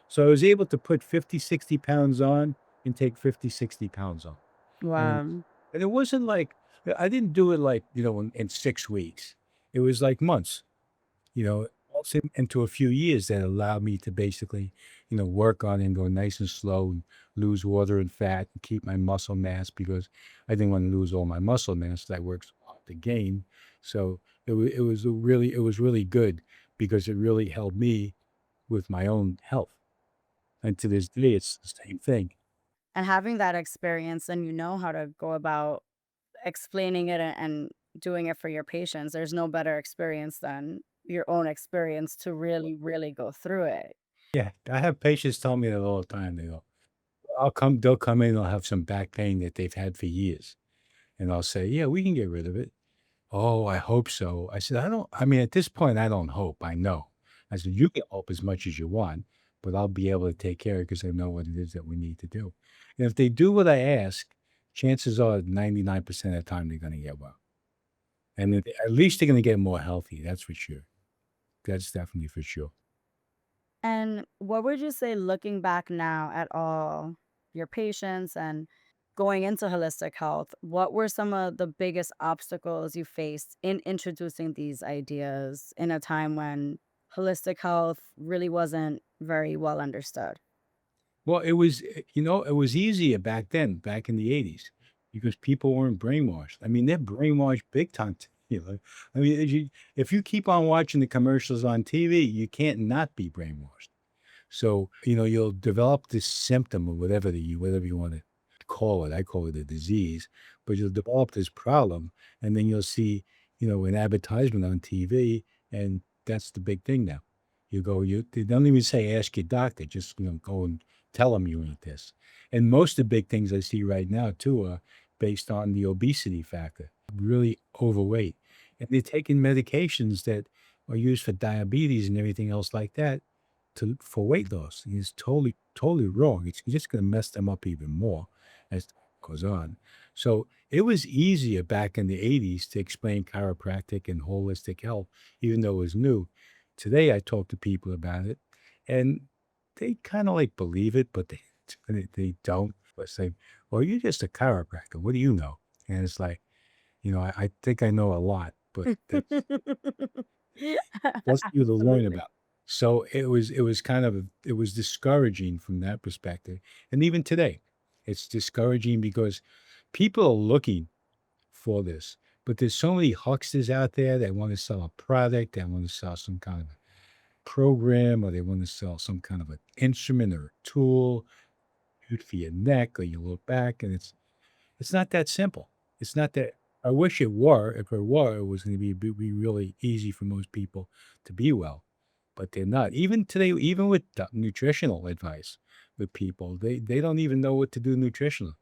So I was able to put 50, 60 pounds on and take 50, 60 pounds off. And Wow. and it wasn't like I didn't do it like, in 6 weeks. It was like months, also into a few years that allowed me to basically, work on and go nice and slow and lose water and fat and keep my muscle mass because I didn't want to lose all my muscle mass that I worked so hard to gain. So it was really good because it really helped me with my own health. And to this day, it's the same thing. And having that experience and you know how to go about explaining it and doing it for your patients, there's no better experience than your own experience to really, really go through it. Yeah, I have patients tell me that all the time. They'll come in, they'll have some back pain that they've had for years. And I'll say, "Yeah, we can get rid of it." "Oh, I hope so." I said, I mean, at this point, I don't hope, I know." I said, "You can hope as much as you want, but I'll be able to take care of it because I know what it is that we need to do." And if they do what I ask, chances are 99% of the time they're gonna get well. And at least they're gonna get more healthy, that's for sure. That's definitely for sure. And what would you say, looking back now at all your patients and going into holistic health, what were some of the biggest obstacles you faced in introducing these ideas in a time when holistic health really wasn't very well understood? Well, it was easier back then, back in the '80s, because people weren't brainwashed. I mean, they're brainwashed big time, I mean, if you keep on watching the commercials on TV, you can't not be brainwashed. So, you'll develop this symptom or whatever you wanna call it. I call it a disease, but you'll develop this problem, and then you'll see, an advertisement on TV, and that's the big thing now. They don't even say, "Ask your doctor," just, go and tell them you need this. And most of the big things I see right now too are based on the obesity factor, really overweight. And they're taking medications that are used for diabetes and everything else like that for weight loss. It's totally, totally wrong. It's just going to mess them up even more as time goes on. So it was easier back in the '80s to explain chiropractic and holistic health, even though it was new. Today, I talk to people about it, and they kind of like believe it, but they don't. But say, "Well, you're just a chiropractor. What do you know?" And it's like, I think I know a lot, but that's what's new to learn Absolutely. about. So it was discouraging from that perspective. And even today, it's discouraging because people are looking for this, but there's so many hucksters out there that want to sell a product, that want to sell some kind of a program, or they want to sell some kind of an instrument or a tool, good for your neck or your low back, and it's not that simple. It's not that I wish it were. If it were, it was gonna be really easy for most people to be well, but they're not. Even today, even with nutritional advice with people, they don't even know what to do nutritionally,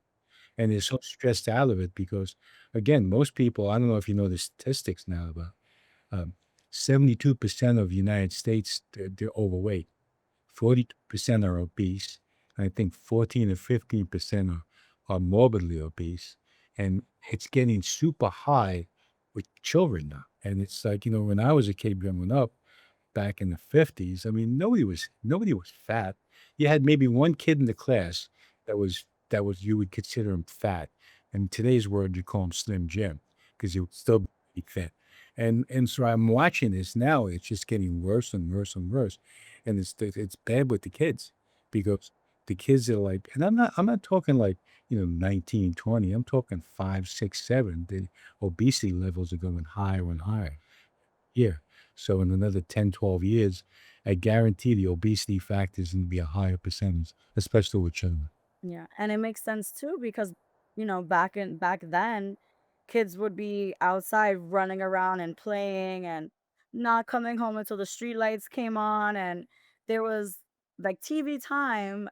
and they're so stressed out of it because, again, most people I don't know if you know the statistics now, but, um, 72% of the United States, they're overweight. 40% are obese. I think 14 or 15% are morbidly obese. And it's getting super high with children now. And it's like, when I was a kid growing up back in the '50s, I mean, nobody was fat. You had maybe one kid in the class that was you would consider him fat. In today's word, you call him Slim Jim because he would still be fat. And so I'm watching this now. It's just getting worse and worse and worse, and it's bad with the kids because the kids are like, and I'm not talking like 19, 20. I'm talking 5, 6, 7. The obesity levels are going higher and higher. Yeah. So in another 10, 12 years, I guarantee the obesity factor is going to be a higher percentage, especially with children. Yeah, and it makes sense too because, back then, kids would be outside running around and playing and not coming home until the street lights came on and there was like TV time,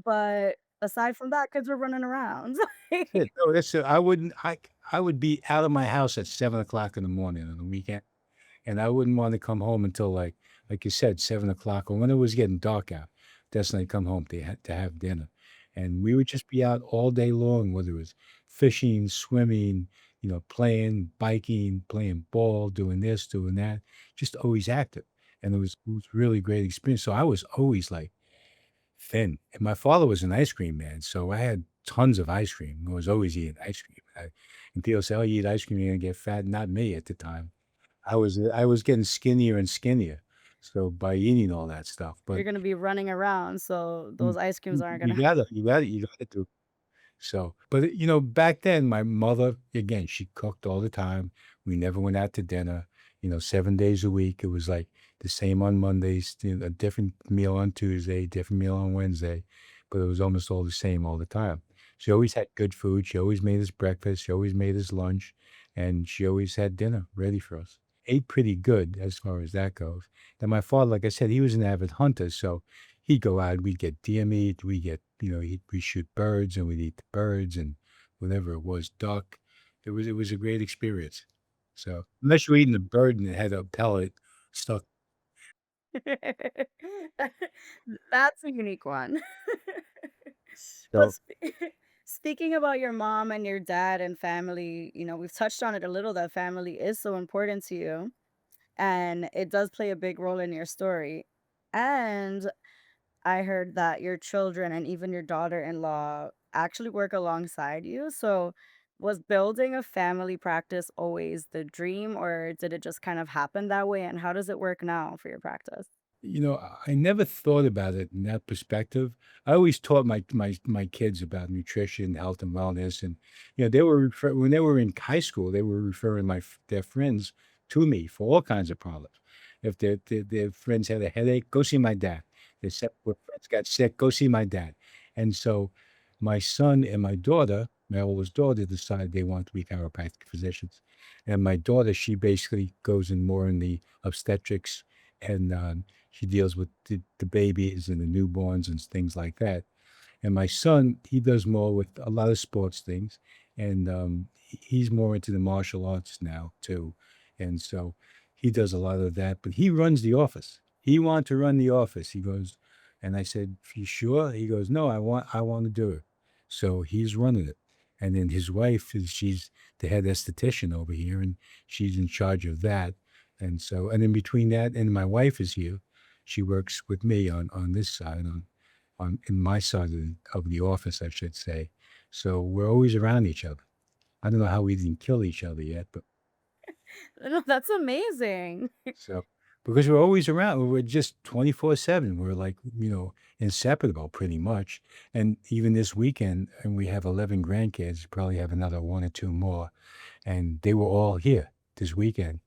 but aside from that, kids were running around. Yeah, no, that's it. I would be out of my house at 7 o'clock in the morning on the weekend. And I wouldn't wanna come home until, like you said, 7 o'clock or when it was getting dark out. That's when I come home to have dinner. And we would just be out all day long, whether it was fishing, swimming, playing, biking, playing ball, doing this, doing that, just always active. And it was really great experience. So I was always like thin. And my father was an ice cream man, so I had tons of ice cream. I was always eating ice cream. And people say, "Oh, you eat ice cream, you're gonna get fat." Not me at the time. I was getting skinnier and skinnier, so by eating all that stuff. But You're gonna be running around, so you those ice creams aren't you gonna gotta do. So, but, back then, my mother, again, she cooked all the time. We never went out to dinner, 7 days a week. It was like the same on Mondays, a different meal on Tuesday, different meal on Wednesday, but it was almost all the same all the time. She always had good food. She always made us breakfast. She always made us lunch, and she always had dinner ready for us. Ate pretty good as far as that goes. And my father, like I said, he was an avid hunter, so he'd go out, we'd get deer meat, we get, we shoot birds and we'd eat the birds and whatever it was, duck. It was a great experience. So unless you're eating the bird and it had a pellet stuck. That's a unique one. But So speaking about your mom and your dad and family, we've touched on it a little that family is so important to you, and it does play a big role in your story. And I heard that your children and even your daughter-in-law actually work alongside you. So, was building a family practice always the dream, or did it just kind of happen that way? And how does it work now for your practice? I never thought about it in that perspective. I always taught my kids about nutrition, health, and wellness, and they were when they were in high school, they were referring their friends to me for all kinds of problems. If their friends had a headache, go see my dad. Their friends got sick, go see my dad. And so, my son and my oldest daughter, decided they want to be chiropractic physicians, and my daughter, she basically goes in more in the obstetrics and she deals with the babies and the newborns and things like that. And my son, he does more with a lot of sports things, and he's more into the martial arts now too. And so he does a lot of that, but he runs the office. He wanted to run the office. He goes, and I said, "You sure?" He goes, "No, I want to do it." So he's running it. And then his wife she's the head esthetician over here, and she's in charge of that. And so, and in between that, and my wife is here. She works with me on this side, on in my side of the office, I should say. So we're always around each other. I don't know how we didn't kill each other yet, but No, that's amazing. so because we're always around, we're just 24/7. We're like, inseparable pretty much. And even this weekend, and we have 11 grandkids, probably have another one or two more, and they were all here this weekend.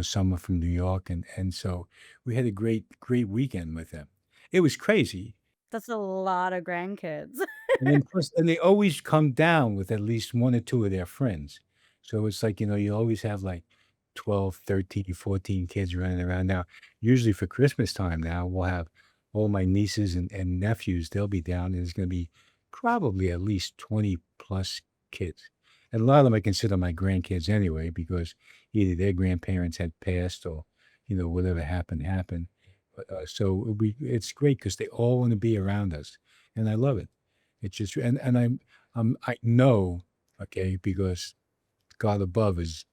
Some are from New York, and so we had a great weekend with them. It was crazy. That's a lot of grandkids. And then plus and they always come down with at least 1 or 2 of their friends. So it's like, you always have, like, 12, 13, 14 kids running around now. Usually for Christmas time now, we'll have all my nieces and nephews, they'll be down, and there's gonna be probably at least 20 plus kids. And a lot of them I consider my grandkids anyway because either their grandparents had passed or, whatever happened. But, so it's great because they all wanna be around us, and I love it. It's just and I know, okay, because God above is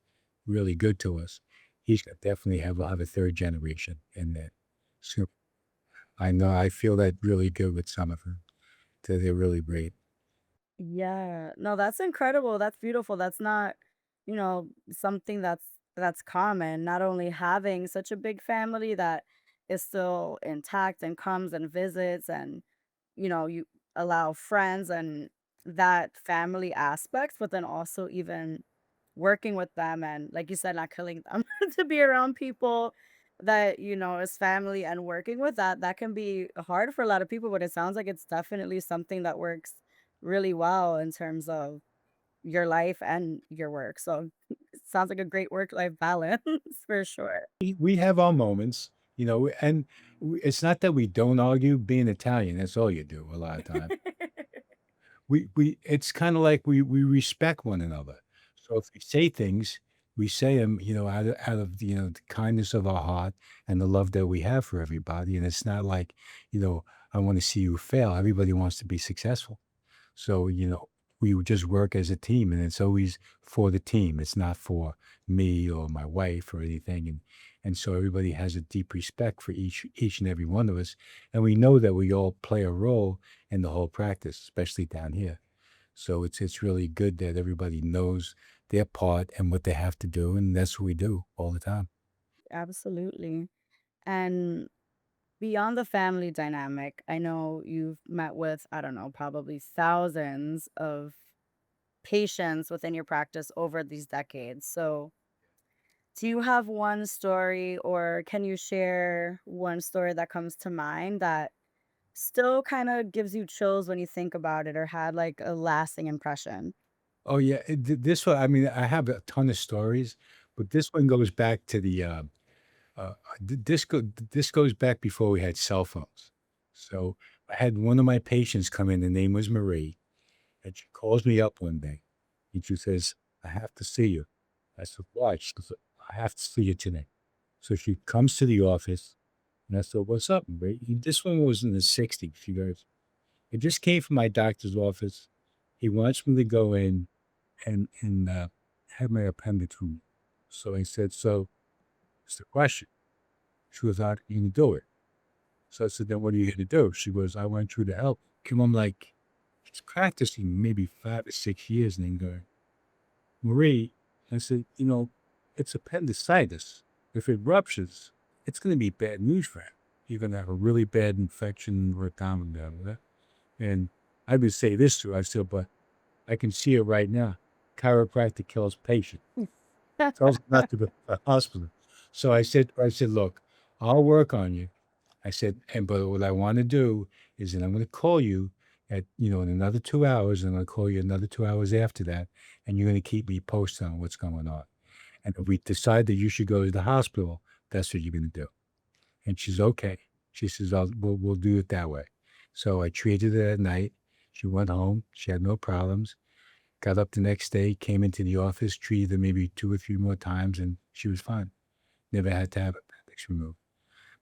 really good to us. He's gonna definitely have a 3rd generation in there. So, I know I feel that really good with some of them, that they're really great. Yeah. No, that's incredible. That's beautiful. That's not, something that's common. Not only having such a big family that is still intact and comes and visits, and you allow friends and that family aspects, but then also even working with them and, like you said, not killing them to be around people that is family, and working with that can be hard for a lot of people, but it sounds like it's definitely something that works really well in terms of your life and your work. So it sounds like a great work life balance for sure. We have our moments, and it's not that we don't argue. Being Italian, that's all you do a lot of time. We it's kinda like we respect one another. So if we say things, we say them, out of, the kindness of our heart and the love that we have for everybody, and it's not like, "I wanna see you fail." Everybody wants to be successful. So, we would just work as a team, and it's always for the team. It's not for me or my wife or anything, and so everybody has a deep respect for each and every one of us, and we know that we all play a role in the whole practice, especially down here. So it's really good that everybody knows their part and what they have to do, and that's what we do all the time. Absolutely. And beyond the family dynamic, I know you've met with, I don't know, probably thousands of patients within your practice over these decades. So, do you have one story or can you share one story that comes to mind that still kind of gives you chills when you think about it or had like a lasting impression? Oh, yeah, this one, I mean, I have a ton of stories, but this one goes back to the, this goes back before we had cell phones. So, I had one of my patients come in, the name was Marie, and she calls me up one day, and she says, "I have to see you." I said, "Why?" She goes, "I have to see you today." So she comes to the office, and I said, "What's up, Marie?" This one was in the '60s. She goes, "I just came from my doctor's office. He wants me to go in and have my appendix removed." So I said, "So, it's the question." She goes, "How can you do it?" So I said, "Then what are you here to do?" She goes, "I want you to help." I'm like, she's practicing maybe 5 or 6 years, and then going, "Marie," I said, "it's appendicitis. If it ruptures, it's going to be bad news for him. You're going to have a really bad infection or down there." And I would say this to her. I said, "But I can see it right now. Chiropractor kills patient. Tells them not to go to the hospital." So I said, "Look, I'll work on you." I said, "And but what I want to do is that I'm going to call you in another 2 hours, and I'm going to call you another 2 hours after that, and you're going to keep me posted on what's going on. And if we decide that you should go to the hospital, that's what you're going to do." And she's okay. She says, we'll do it that way." So I treated her at night. She went home. She had no problems. Got up the next day, came into the office, treated her maybe 2 or 3 more times, and she was fine. Never had to have appendix removed.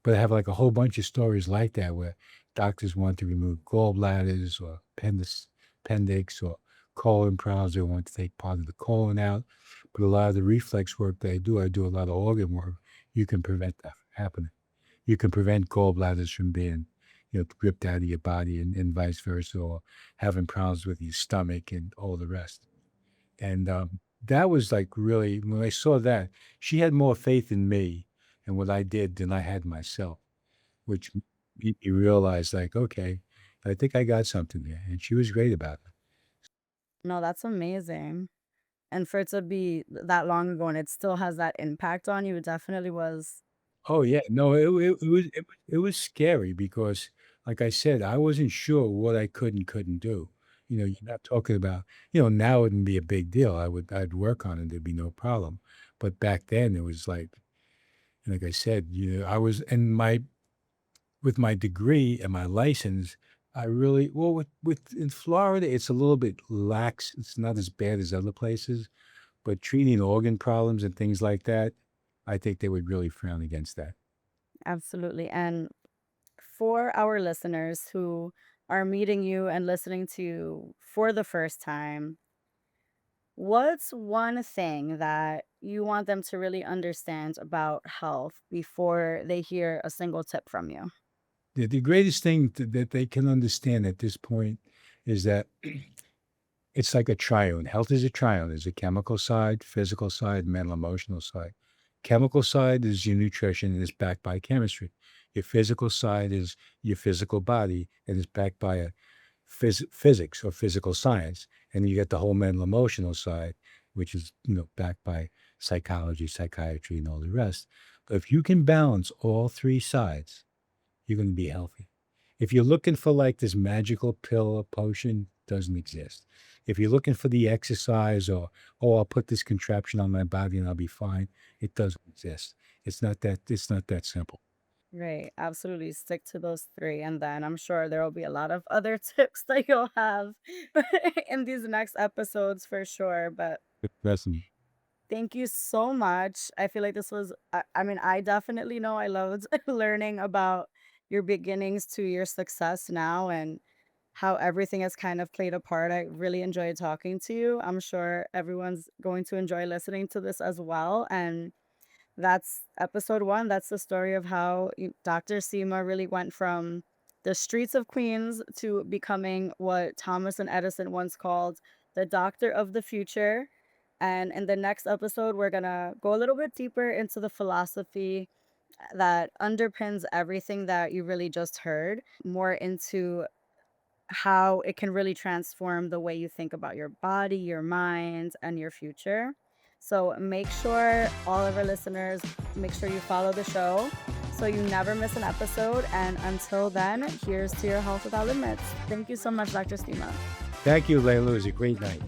But I have like a whole bunch of stories like that where doctors want to remove gallbladders or appendix or colon problems. They want to take part of the colon out. But a lot of the reflex work that I do a lot of organ work. You can prevent that from happening. You can prevent gallbladders from being, ripped out of your body, and vice versa, or having problems with your stomach and all the rest. And that was like really, when I saw that, she had more faith in me and what I did than I had myself, which made me realize, like, okay, I think I got something there. And she was great about it. No, that's amazing. And for it to be that long ago and it still has that impact on you, it definitely was. Oh yeah, no, it was scary because, like I said, I wasn't sure what I could and couldn't do. You're not talking about, now it wouldn't be a big deal. I'd work on it, there'd be no problem. But back then it was like I said, I was in my with my degree and my license. I really well with in Florida, it's a little bit lax. It's not as bad as other places, but treating organ problems and things like that, I think they would really frown against that. Absolutely. And for our listeners who are meeting you and listening to you for the first time, what's one thing that you want them to really understand about health before they hear a single tip from you? The greatest thing that they can understand at this point is that it's like a triune. Health is a triune. There's a chemical side, physical side, mental, emotional side. Chemical side is your nutrition and it's backed by chemistry. Your physical side is your physical body and it's backed by a physics or physical science. And you get the whole mental, emotional side, which is backed by psychology, psychiatry, and all the rest. But if you can balance all three sides, you're going to be healthy. If you're looking for like this magical pill or potion, doesn't exist. If you're looking for the exercise or, oh, I'll put this contraption on my body and I'll be fine, it doesn't exist. It's not that simple. Right, absolutely. Stick to those three, and then I'm sure there will be a lot of other tips that you'll have in these next episodes for sure. But That's thank you so much. I feel like this was, I mean, I definitely know I loved learning about your beginnings to your success now. And how everything has kind of played a part. I really enjoyed talking to you. I'm sure everyone's going to enjoy listening to this as well. And that's episode one. That's the story of how Dr. Cima really went from the streets of Queens to becoming what Thomas and Edison once called the doctor of the future. And in the next episode, we're going to go a little bit deeper into the philosophy that underpins everything that you really just heard, more into how it can really transform the way you think about your body, your mind, and your future. So make sure all of our listeners, make sure you follow the show so you never miss an episode. And until then, here's to your health without limits. Thank you so much, Dr. Stima. Thank you, Layla. It was a great night.